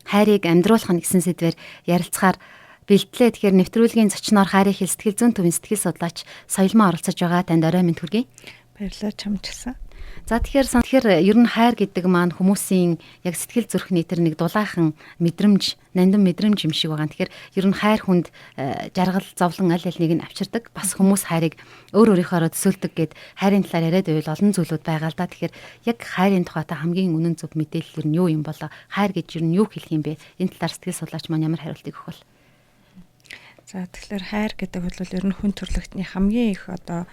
хайрыг амьдруулах нь гэсэн сэдвээр ярилцахаар бэлтлээ. Тэгэхээр нэвтрүүлгийн зочноор хайрын хэл сэтгэл зүйн төвийн сэтгэл судлаач Соёлман оролцож байгаа. Танд орой минь хүргэе. Баярлалаа чамчсан. За тэгэхээр ер нь хайр гэдэг маань хүмүүсийн яг сэтгэл зүрхний тэр нэг дулаахан мэдрэмж, нандин мэдрэмж юм шиг байгаа. Тэгэхээр ер нь хайр хүнд жаргал, зовлон аль аль нэг нь авчирдаг. Бас хүмүүс хайрыг өөр өөрийнхөөроо төсөөлдөг гэд хайрын талаар яриад байвал олон зүйлүүд байгаа л да. Тэгэхээр яг хайрын тухайтай хамгийн үнэн зөв мэдээлэл ер нь юу юм болоо? Хайр гэж ер нь юу хэлэх юм бэ? Энэ талаар сэтгэл судлаач маань ямар хариултыг өгөх вэ? За тэгэхээр хайр гэдэг бол ер нь хүн төрөлхтний хамгийн их одоо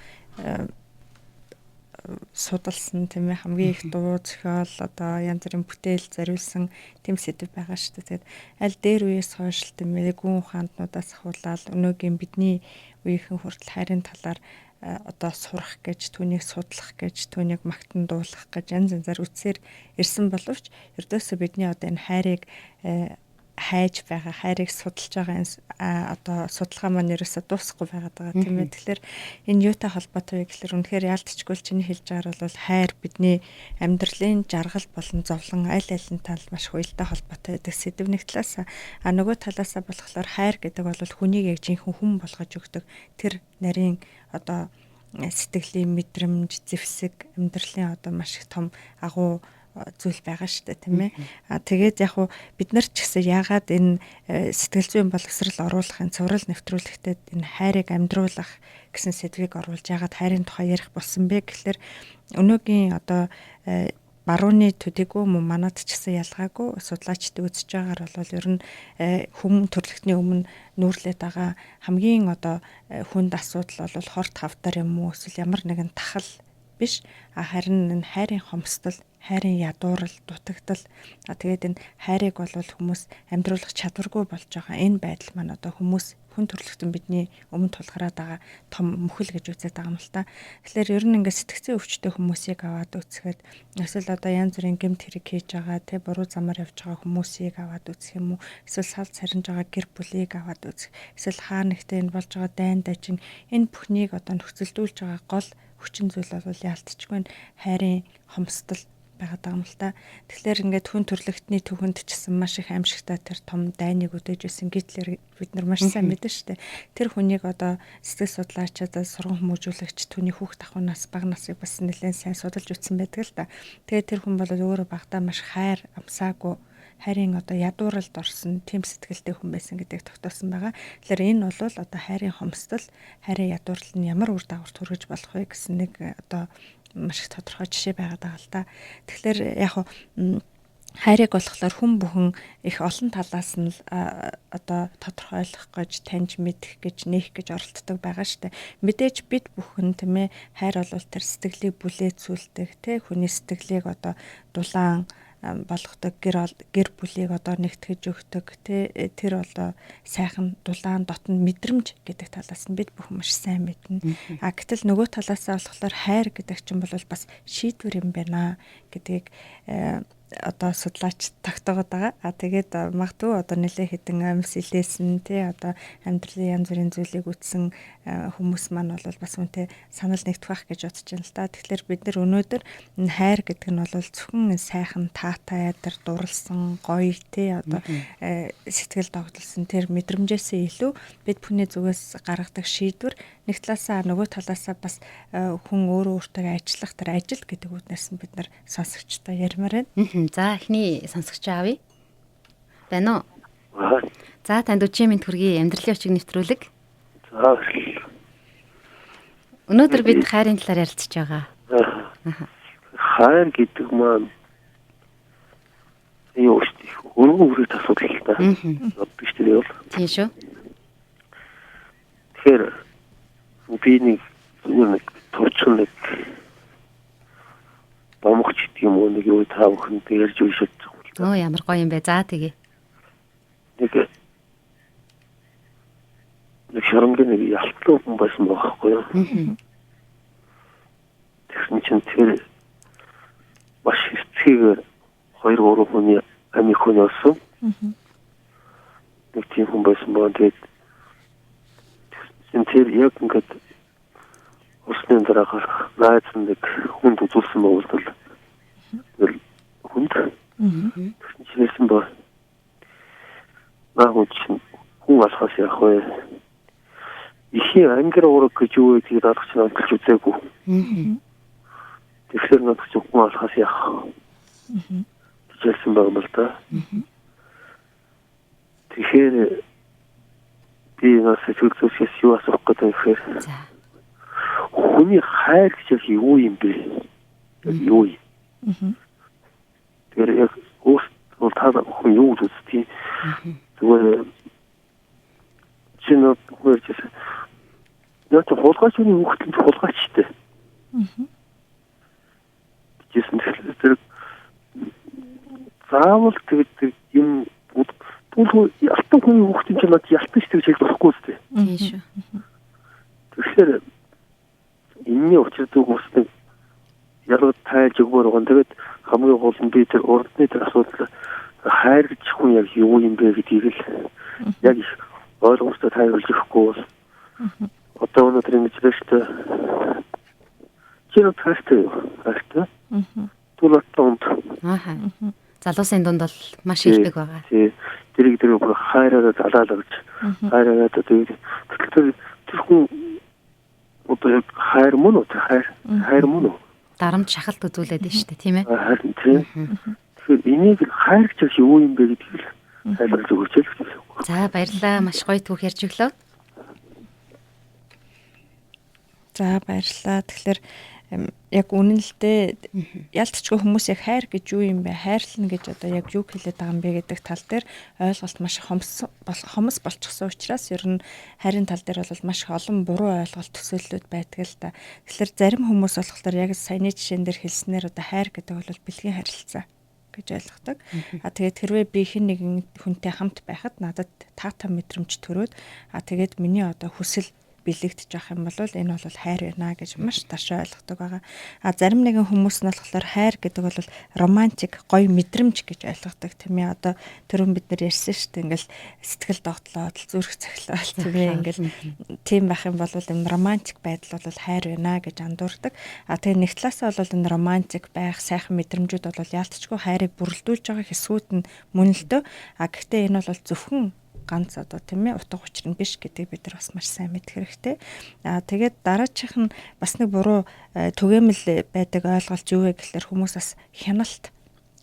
судалсан тийм ээ хамгийн их дуу зохиол одоо янз бүрийн бүтээл зориулсан тийм сэдв байгаа шүү дээ. Тэгээд аль дээр үеэс хойш тийм ээ гүн ухаанднуудаас ахуулаад өнөөгийн бидний үеийнхэн хүртэл хайрын талаар одоо сурах гэж, түүнийг судлах гэж, түүнийг магтан дуулах гэж янз янзаар үтсээр ирсэн боловч ердөөсөө бидний одоо энэ хайрыг хайж байгаа, хайрыг судалж байгаа одоо судалгаа маань ерөөсөө дуусахгүй байгаад байгаа тийм ээ. Тэгэхээр энэ юутай холбоотой вэ гэхээр үнэхээр яалтчгүй чиний хэлж байгаагаар бол хайр бидний амьдралын жаргал болон зовлон аль алин тал маш хуйлтай холбоотой байдаг сэдв нэг талаас нөгөө талаасаа болохоор хайр гэдэг бол хүнийг яг жинхэнэ хүн болгож өгдөг тэр нарийн одоо сэтгэлийн мэдрэмж, зэвсэг, амьдралын одоо маш их том агуу зүйл байгаа шүү дээ тийм ээ. Тэгээд яг хуу бид нар ч гэсэн яагаад энэ сэтгэл зүйн боловсрал оруулахын цуврал нэвтрүүлэгтээ энэ хайрыг амьдруулах гэсэн сэдвийг оруулж яагаад хайрын тухай ярих болсон бэ гэхээр өнөөгийн одоо барууны төдийгүй манад ч гэсэн ялгаагүй судлаачдыг үзэж байгаагаар бол ер нь хүм төрөлхтний өмнө нүүрлээд байгаа хамгийн одоо хүнд асуудал бол хорт хавдар юм уу эсвэл ямар нэгэн тахал биш харин энэ хайрын хомсдол, хайрын ядуурал, дутагдал тэгээд энэ хайрыг бол хүмүүс амьдруулах чадваргүй болж байгаа энэ байдал маань одоо хүмүүс хүн төрөлхтөн бидний өмнө тулгараад байгаа том мөхөл гэж үзээд байгаа юм л та. Тэгэхээр ер нь ингээд сэтгцэн өвчтөй хүмүүсийг аваад үзэхэд эсвэл одоо янз бүрийн гэмт хэрэг хийж байгаа тэ буруу замаар явж байгаа хүмүүсийг аваад үзэх юм уу эсвэл сал сарнж байгаа гэр бүлийг аваад үзэх эсвэл хаа нэгтээ энэ болж байгаа дайн дажин энэ бүхнийг одоо нөхцөлдүүлж байгаа гол хүчин зүйл бол яалтчгүй хайрын хомсдол байгаад байгаа юм л та. Тэгэхээр ингээд хүн төрлөختний төвхөнд ч гэсэн маш их аимшигтай тэр том дайныг үдээж байсан Гитлер бид нар маш сайн мэдэн штэ. Тэр хүнийг одоо сэтгэл судлаачдад сургам хүмүүжүүлэгч түүний хүүхд ахуйнаас бага насыг бас нэлээд сайн судалж үзсэн байдаг л та. Тэгээд тэр хүн бол өөрөө багтаа маш хайр амсаагүй хайрын одоо ядууралд орсон тийм сэтгэлтэй хүн байсан гэдгийг тогтоосон байгаа. Тэгэхээр энэ бол одоо хайрын хомсдол, хайрын ядуурал нь ямар үр дагавар төрөж болох вэ гэсэн нэг одоо маш их тодорхой жишээ байгаад байгаа л та. Тэгэхээр яг хайрыг болохоор хүн бүхэн их олон талаас нь одоо тодорхойлох гэж, таньж мэдэх гэж, нээх гэж оролддог байгаа штэ. Мэдээж бид бүхэн тийм ээ хайр бол тэр сэтгэлийг бүлээцүүлдэг, тэ хүний сэтгэлийг одоо дулаан болгодог гэр бүлийг одоо нэгтгэж өгдөг тэр одоо сайхан дулаан дотн мэдрэмж гэдэг талаас нь бид бүхэн маш сайн мэднэ. Гэтэл нөгөө талаасаа болохоор хайр гэдэг чинь бол бас шийдвэр юм байна гэдгийг одоо судлаач тогтоогод байгаа. Тэгээд магадгүй одоо нэлээ хэдэн амьс илээсэн одоо амьдралын янз бүрийн зүйлийг үтсэн хүмүүс маань бол бас үнтэй санал нэгдэх байх гэж бодож байна л да. Тэгэхээр бид нар өнөөдөр энэ хайр гэдэг нь бол зөвхөн сайхан таатай тэр дурлсан гоё одоо сэтгэл догдолсон тэр мэдрэмжээсээ илүү бид бүхний зүгээс гаргадаг шийдвэр нэг талаасаа нөгөө талаасаа бас хүн өөрөө өөртөө ажиллах тэр ажил гэдэг үгнээс нь бид нар сонсогчтой ярмаар байна. За эхний сонсогч аавь. Байна уу? За танд өчигний минь хүргэе амьдралын очиг нэвтрүүлэг. За. Өнөөдөр бид хайрын талаар ярилцж байгаа. Хайр гэдэг маань юу шүү дээ. Өргөн үргэлж асуудал л та. Биш дээ юу? Тийм шүү. Тэгэхээр би нэг турчин нэг бомгч гэдэг юм уу нэг юу таа бүхэнд ярьж үйшэж байгаа. Ямар гоё юм бэ. За тэгээ. Нэг шарангийн нэг ялтгүй хүн байсан байхгүй юу? Тэгсэн чинь тэр маш хэцгээр 2-3 хүний амиг хүн олсон. Нэг тийм хүн байсан боо тэгээд тэр яг ингээд усны дараахаар найз нэг хүнд үзүүлсэн бол хүнд. Тэгсэн чинь боо наагч хүн алхаас яах вэ? Ихийн ангир уураг гэж юу вэ гэдгийг даалгавч нь онцолж үзээгүй. Тэгэхээр наагч хүн алхаас яах гэж хэлсэн байгаа юм л да. Тэгэхээр би нас зөвхөн юу асуух гэдэг юм хэрэг. За. Хүний хайр гэж юу юм бэ? Юу юм? Тэр яг өөртөө та хүн юу гэж үзтий? Зүгээр чиний хөрчөөс яг хулгайч үний хүүхдийн хулгайчтэй. Жисэн тэр заавал тэгдэг юм түлхүү алтан хүний хүүхдийн чинь над ялтан шүү гэж хэлж болохгүй үстэй. Тийм шүү. Тэгэхээр энэний учир зүгөөс ялгаж тайлж өгмөр байгаа. Тэгээд хамгийн гол нь би тэр урдны тэр асуудал хайр гэж хүн яг юу юм бэ гэдгийг л яг ойлгомжтой тайлбарлаж өгөхгүй бол одоо өнөөдөр ингэж байна шүү дээ. Чиний хайртай. Түлхүүнд. Ааха. Залуусын дунд бол маш ирдэг байгаа. Тий. Тэрийг бүр хайраараа залаалаа гэж. Хайраараа тэр хүн одоо хайр мөн үү? Хайр мөн үү? Дарамт шахалт үзүүлээд байна шүү дээ, тийм ээ. Харин тийм. Тэгэхээр энийг хайр гэж юу юм бэ гэдгийг л тайлбарлаж өгөөч л гэж байна. За баярлалаа. Маш гоё түүх ярьж өглөө. За баярлалаа. Тэгэхээр яг үнэн л дээ ялтчгүй хүмүүс яг хайр гэж юу юм бэ? Хайрлна гэж одоо яг юу хэлээд байгаа юм бэ гэдэг тал дээр ойлголт маш хомс болчихсон учраас ер нь хайрын тал дээр бол маш их олон буруу ойлголт төсөөллүүд байдаг л да. Тэгэхээр зарим хүмүүс болохоор яг саяны жишээн дээр хэлснээр одоо хайр гэдэг бол бэлгийн харилцаа гэж ойлгодог. Тэгээд хэрвээ би хэн нэгэн хүнтэй хамт байхад надад таата мэдрэмж төрөөд тэгээд миний одоо хүсэл бэлэгдэж явах юм бол энэ бол хайр байна гэж маш ташаа ойлгодог байгаа. Зарим нэгэн хүмүүс нь болохоор хайр гэдэг бол романтик, гоё мэдрэмж гэж ойлгодог тийм ээ. Одоо түрүүн бид нар ярьсан шүү дээ. Ингээл сэтгэл догтлоод, зүрх цахилаад тийм ээ. Ингээл тийм байх юм бол энэ романтик байдал бол хайр байна гэж андуурдаг. Тэгээ нэг талаасаа бол энэ романтик байх, сайхан мэдрэмжүүд бол яалтчгүй хайрыг бүрэлдүүлж байгаа хэсгүүд нь мөн л дөө. Гэхдээ энэ бол зөвхөн ганц одоо тийм ээ утга учир нь биш гэдгийг бид нар бас маш сайн мэдэх хэрэгтэй. Тэгээд дараачих нь бас нэг буруу түгээмэл байдаг ойлголт юу вэ гэхээр хүмүүс бас хяналт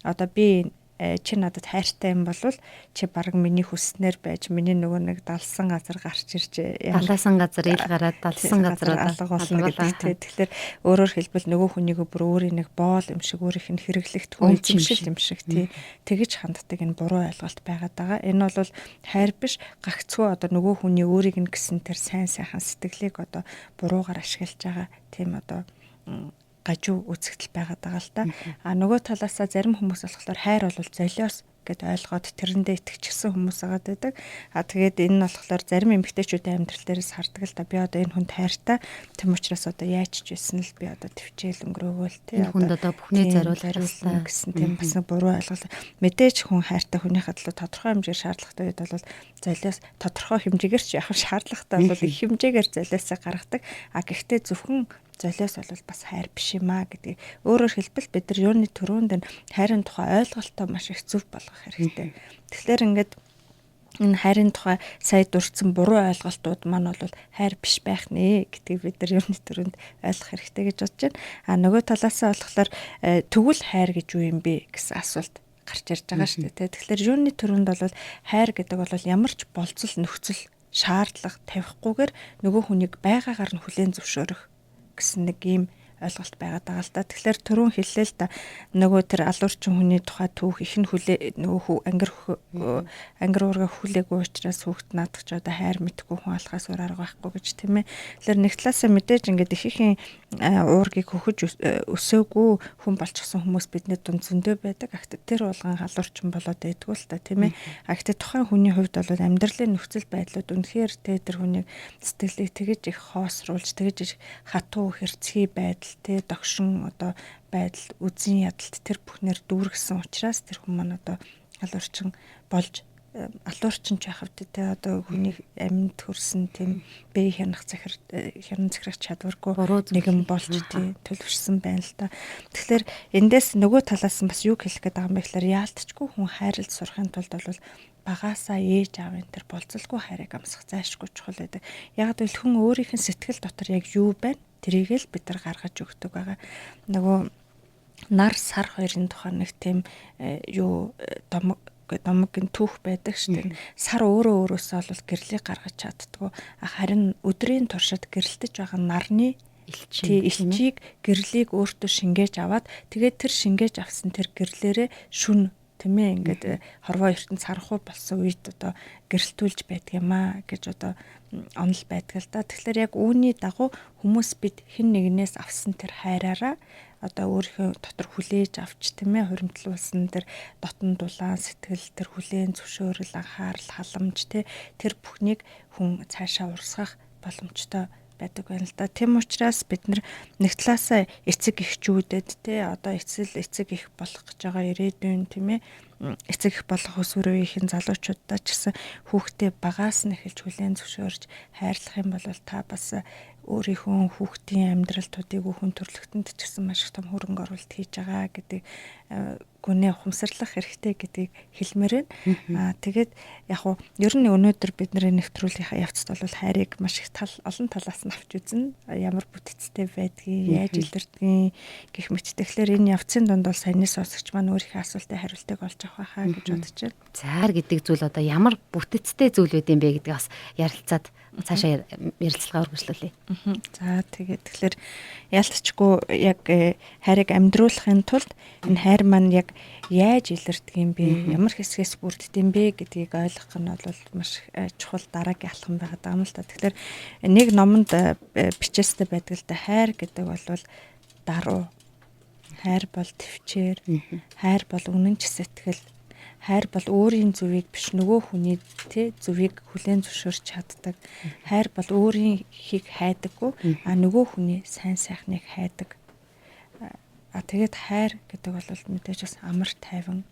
одоо би чи надад хайртай юм бол чи бараг миний хүснээр байж миний нөгөө нэг далсан газар гарч ирж далсан газар ил гараад далсан газар алга болно гэдэг. Тэгэхээр өөрөөр хэлбэл нөгөө хүнийг бүр өөрийн нэг боол юм шиг өөрийнх нь хэрэглэгдэх үйлчимшил юм шиг тэгж ханддаг энэ буруу ойлголт байгаад байгаа. Энэ бол хайр биш гагцгүй одоо нөгөө хүний өөрийг нь гэсэн тэр сайн сайхан сэтгэлийг одоо буруугаар ашиглаж байгаа тийм одоо гажуу үзэгдэл байгаад байгаа л та. Нөгөө талаасаа зарим хүмүүс болохоор хайр бол золиос гэд ойлгоод тэрэндээ итгэчихсэн хүмүүс байгаа байдаг. Тэгээд энэ нь болохоор зарим эмэгтэйчүүдийн амьдрал дээрээс хардаг л та. Би одоо энэ хүнд хайртай. Тэм учраас одоо яаж ч байсан л би одоо төвчээл өнгөрөөгөл тий. Энэ хүнд одоо бүхний зориулсан гэсэн тийм бас буруу ойлголт. Мэдээж хүн хайртай хүнийхээ төлөө тодорхой хэмжээр шаардлагатай үед бол золиос тодорхой хэмжээгээр ч явах шаардлагатай бол их хэмжээгээр золиосоо гаргадаг. Гэхдээ зөвхөн золиос бол бас хайр биш юм а гэдэг. Өөрөөр хэлбэл бид нар юуны төрөнд хайрын тухай ойлголтоо маш их зөв болгох хэрэгтэй. Тэгэхээр ингээд энэ хайрын тухай сая дурдсан буруу ойлголтууд маань бол хайр биш байх нэ гэдгийг бид нар юуны төрөнд ойлгох хэрэгтэй гэж бодож байна. Нөгөө талаасаа болохоор тэгвэл хайр гэж юу юм бэ гэсэн асуулт гарч ирж байгаа шүү дээ. Тэгэхээр юуны төрөнд бол хайр гэдэг бол ямар ч болцол нөхцөл шаардлага тавихгүйгээр нөгөө хүнийг байгаагаар нь хүлээн зөвшөөрөх гэсэн нэг ийм ойлголт байгаад байгаа л да. Тэгэхээр түрүүн хэллээ л да нөгөө тэр алуурчин хүний тухай түүх их нь нөгөө ангир уурга хүлээгүй учраас хүүхд наадах ч одоо хайр мэдхгүй хүн алхаас өөр арга байхгүй гэж тийм ээ. Тэгэхээр нэг талаасаа мэдээж ингээд ихэнх уургийг хөхөж өсөөгүй хүн болчихсон хүмүүс бидний дунд зөндөө байдаг. Гэхдээ тэр болгон алуурчин болоод байдгүй л да тийм ээ. Гэхдээ тухайн хүний хувьд бол амьдралын нөхцөл байдлууд үнэхээр тэр хүний сэтгэлийг тэгэж их хоосруулж тэгэж их хатуу хэрцгий байдал тэ догшин одоо байдал үзэн ядалт тэр бүхнэр дүүргэсэн учраас тэр хүмүүс маань одоо алуурчин болж алуурчин ч яхав тэ одоо хүний амьд хөрсөн тийм бие хянах хянан захирах чадваргүй нэгэн болж тий төлөвшсөн байна л та. Тэгэхээр эндээс нөгөө талаас нь бас юу хэлэх гээд байгаа юм бэ гэхээр яалтчгүй хүн хайрлж сурахын тулд бол багаасаа ээж аав энэ төр болцолгүй хайрыг амсах зайлшгүй чухал байдаг. Яг л хүн өөрийнх нь сэтгэл дотор яг юу байна тэрийг л бид нар гаргаж өгдөг байгаа. Нөгөө нар сар хоёрын тухай нэг тийм юу домгийн түүх байдаг шүү дээ. Сар өөрөөсөө бол гэрлийг гаргаж чаддгүй. Харин өдрийн туршид гэрэлтэж байгаа нарны элчийг гэрлийг өөртөө шингээж аваад тэгээд тэр шингээж авсан тэр гэрлээрээ шүн тэмээ ингээд хорвоо ертөнд сархуу болсон үед одоо гэрэлтүүлж байдгиймаа гэж одоо онол байдаг л да. Тэгэхээр яг үүний дагуу хүмүүс бид хэн нэгнээс авсан тэр хайраараа одоо өөрийнхөө дотор хүлээж авч тийм ээ хуримтлуулсан тэр дотн дулаан сэтгэл тэр хүлээн зөвшөөрөл анхаарал халамж тэр бүхнийг хүн цаашаа урсгах боломжтой байдаг байна л да. Тэм учраас бид нэг талаасаа эцэг эхчүүдэд одоо эцэг их болох гэж байгаа ирээдүйн тийм ээ эцэг их болох өсвөр үеийн залуучуудаа ч гэсэн хүүхдээ багаас нь эхэлж хүлээн зөвшөөрж хайрлах юм бол та бас өөрийнхөө хүүхдийн амьдралтуудыг хүн төрлөختөнд ч гэсэн маш их том хөрөнгө оруулалт хийж байгаа гэдэг гүнээ ухамсарлах хэрэгтэй гэдгийг хэлмээр байна. Тэгээд яг хуу ер нь өнөөдөр бидний нэвтрүүлгийнхаа явцад бол хайрыг маш их олон талаас нь авч үзнэ. Ямар бүтцтэй байдгийг, яаж илэрдгийг гэх мэт. Тэгэхээр энэ явцын донд бол саяны сонсогч маань өөрийнхөө асуултыг хариултыг олж авах байхаа гэж бодож байна. Цаар гэдэг зүйл одоо ямар бүтцтэй зүйл байд юм бэ гэдгийг бас ярилцаад цаашаа ярилцлага өргөжлүүлье. За тэгэхээр ялцчгүй яг хайрыг амьдруулахын тулд энэ хайр маань яг яаж илэрдэг юм бэ? Ямар хэсгээс бүрддэг юм бэ гэдгийг ойлгох нь бол маш чухал дараагийн алхам байгаа юм л та. Тэгэхээр нэг номонд бичээстэй байдаг л да хайр гэдэг бол даруу. Хайр бол төвчээр. Хайр бол үнэнч сэтгэл. Хайр бол өөрийн зүвийг биш нөгөө хүний зүвийг хүлээн зөвшөөрч чаддаг. Хайр бол өөрийнхийг хайдаггүй нөгөө хүний сайн сайхныг хайдаг. Тэгээд хайр гэдэг бол мэдээж бас амар тайван.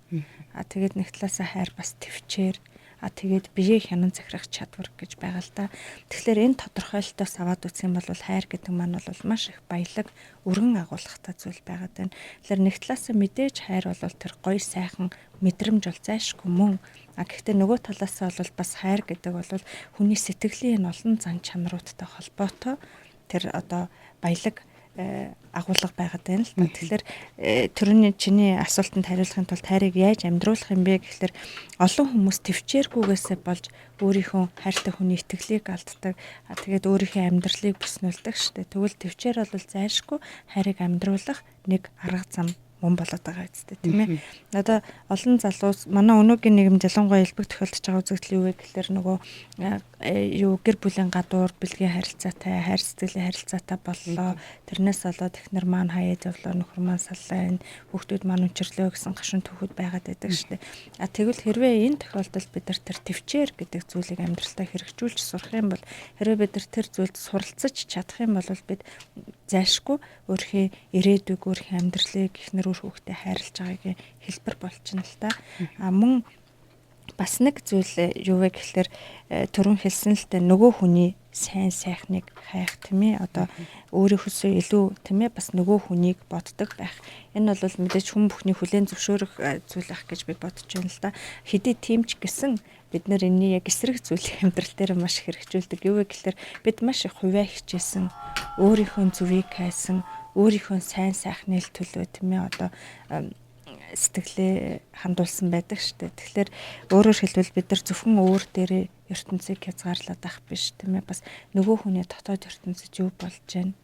Тэгээд нэг талаасаа хайр бас төвчээр. Тэгээд биеийг хянан захирах чадвар гэж байгаа л да. Тэгэхээр энэ тодорхойлолтоос аваад үзэх юм бол хайр гэдэг маань бол маш их баялаг, өргөн агуулгатай зүйл байгаад байна. Тэгэхээр нэг талаасаа мэдээж хайр бол тэр гоё сайхан мэдрэмж бол зайлшгүй мөн. Гэхдээ нөгөө талаасаа бол бас хайр гэдэг бол хүний сэтгэлийн олон зан чанаруудтай холбоотой тэр одоо баялаг агуулга байгаад байна л та. Тэгэхээр түрүүний чиний асуултанд хариулахын тулд хайрыг яаж амьдруулах юм бэ гэхээр олон хүмүүс төвчээргүйгээсээ болж өөрийнхөө хайртай хүний итгэлийг алддаг. Тэгээд өөрийнхөө амьдралыг бүснүүлдэг шүү дээ. Тэгвэл төвчээр бол зайлшгүй хайрыг амьдруулах нэг арга зам мөн болоод байгаа үстэй тийм ээ. Одоо олон залуус манай өнөөгийн нийгэм ялангуяа элбэг тохиолдож байгаа үзэгдэл юу вэ гэхээр нөгөө гэр бүлийн гадуур бэлгийн харилцаатай, хайр сэтгэлийн харилцаатай боллоо. Тэрнээс болоод эхнэр маань хаяад явлаа, нөхөр маань саллаа, хүүхдүүд маань өнчрлөө гэсэн гашуун түүхүүд байгаад байдаг шүү дээ. Тэгвэл хэрвээ энэ тохиолдолд бид нар тэр төвчээр гэдэг зүйлийг амьдралтаа хэрэгжүүлж сурах юм бол хэрвээ бид нар тэр зүйлд суралцаж чадах юм бол бид зайлшгүй өөрхийн ирээдүйг, өөрхийн амьдралыг эхнэр хүүхдээ хайрлаж байгаагийн хэлбэр болчихно л та. Мөн бас нэг зүйл юу вэ гэхээр түрүүн хэлсэн л дээ нөгөө хүний сайн сайхныг хайх тийм ээ. Одоо өөрийнхөөсөө илүү тийм ээ бас нөгөө хүнийг боддог байх. Энэ бол мэдээж хүн бүхний хүлээн зөвшөөрөх зүйл ах гэж би бодож байна л да. Хэдий тиймч гэсэн бид нэр энэний яг эсрэг зүйлийг амьдрал дээр маш их хэрэгжүүлдэг. Юу вэ гэхээр бид маш их хувиа хичээсэн, өөрийнхөө зүвийг хайсан, өөрийнхөө сайн сайхны төлөө тийм ээ одоо сэтгэлээ хандуулсан байдаг шүү дээ. Тэгэхээр өөрөөр хэлбэл бид нар зөвхөн өөр дээрээ ертөнцийг хязгаарлаад ах биш тийм ээ. Бас нөгөө хүний дотоод ертөнцид юу болж байна?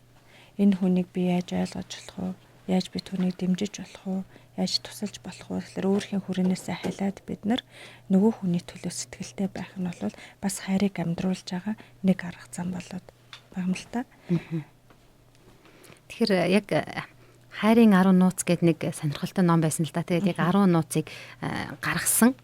Энэ хүнийг би яаж ойлгож болох вэ? Яаж би түүнийг дэмжиж болох вэ? Яаж тусалж болох вэ? Тэгэхээр өөрхийн хүрээнээсээ хайлаад бид нар нөгөө хүний төлөө сэтгэлтэй байх нь бол бас хайрыг амьдруулж байгаа нэг арга зам болоод байгаа юм л та. Тэгэхээр яг хайрын 10 нууц гэдэг нэг сонирхолтой ном байсан л да. Тэгээд яг 10 нууцыг гаргасан.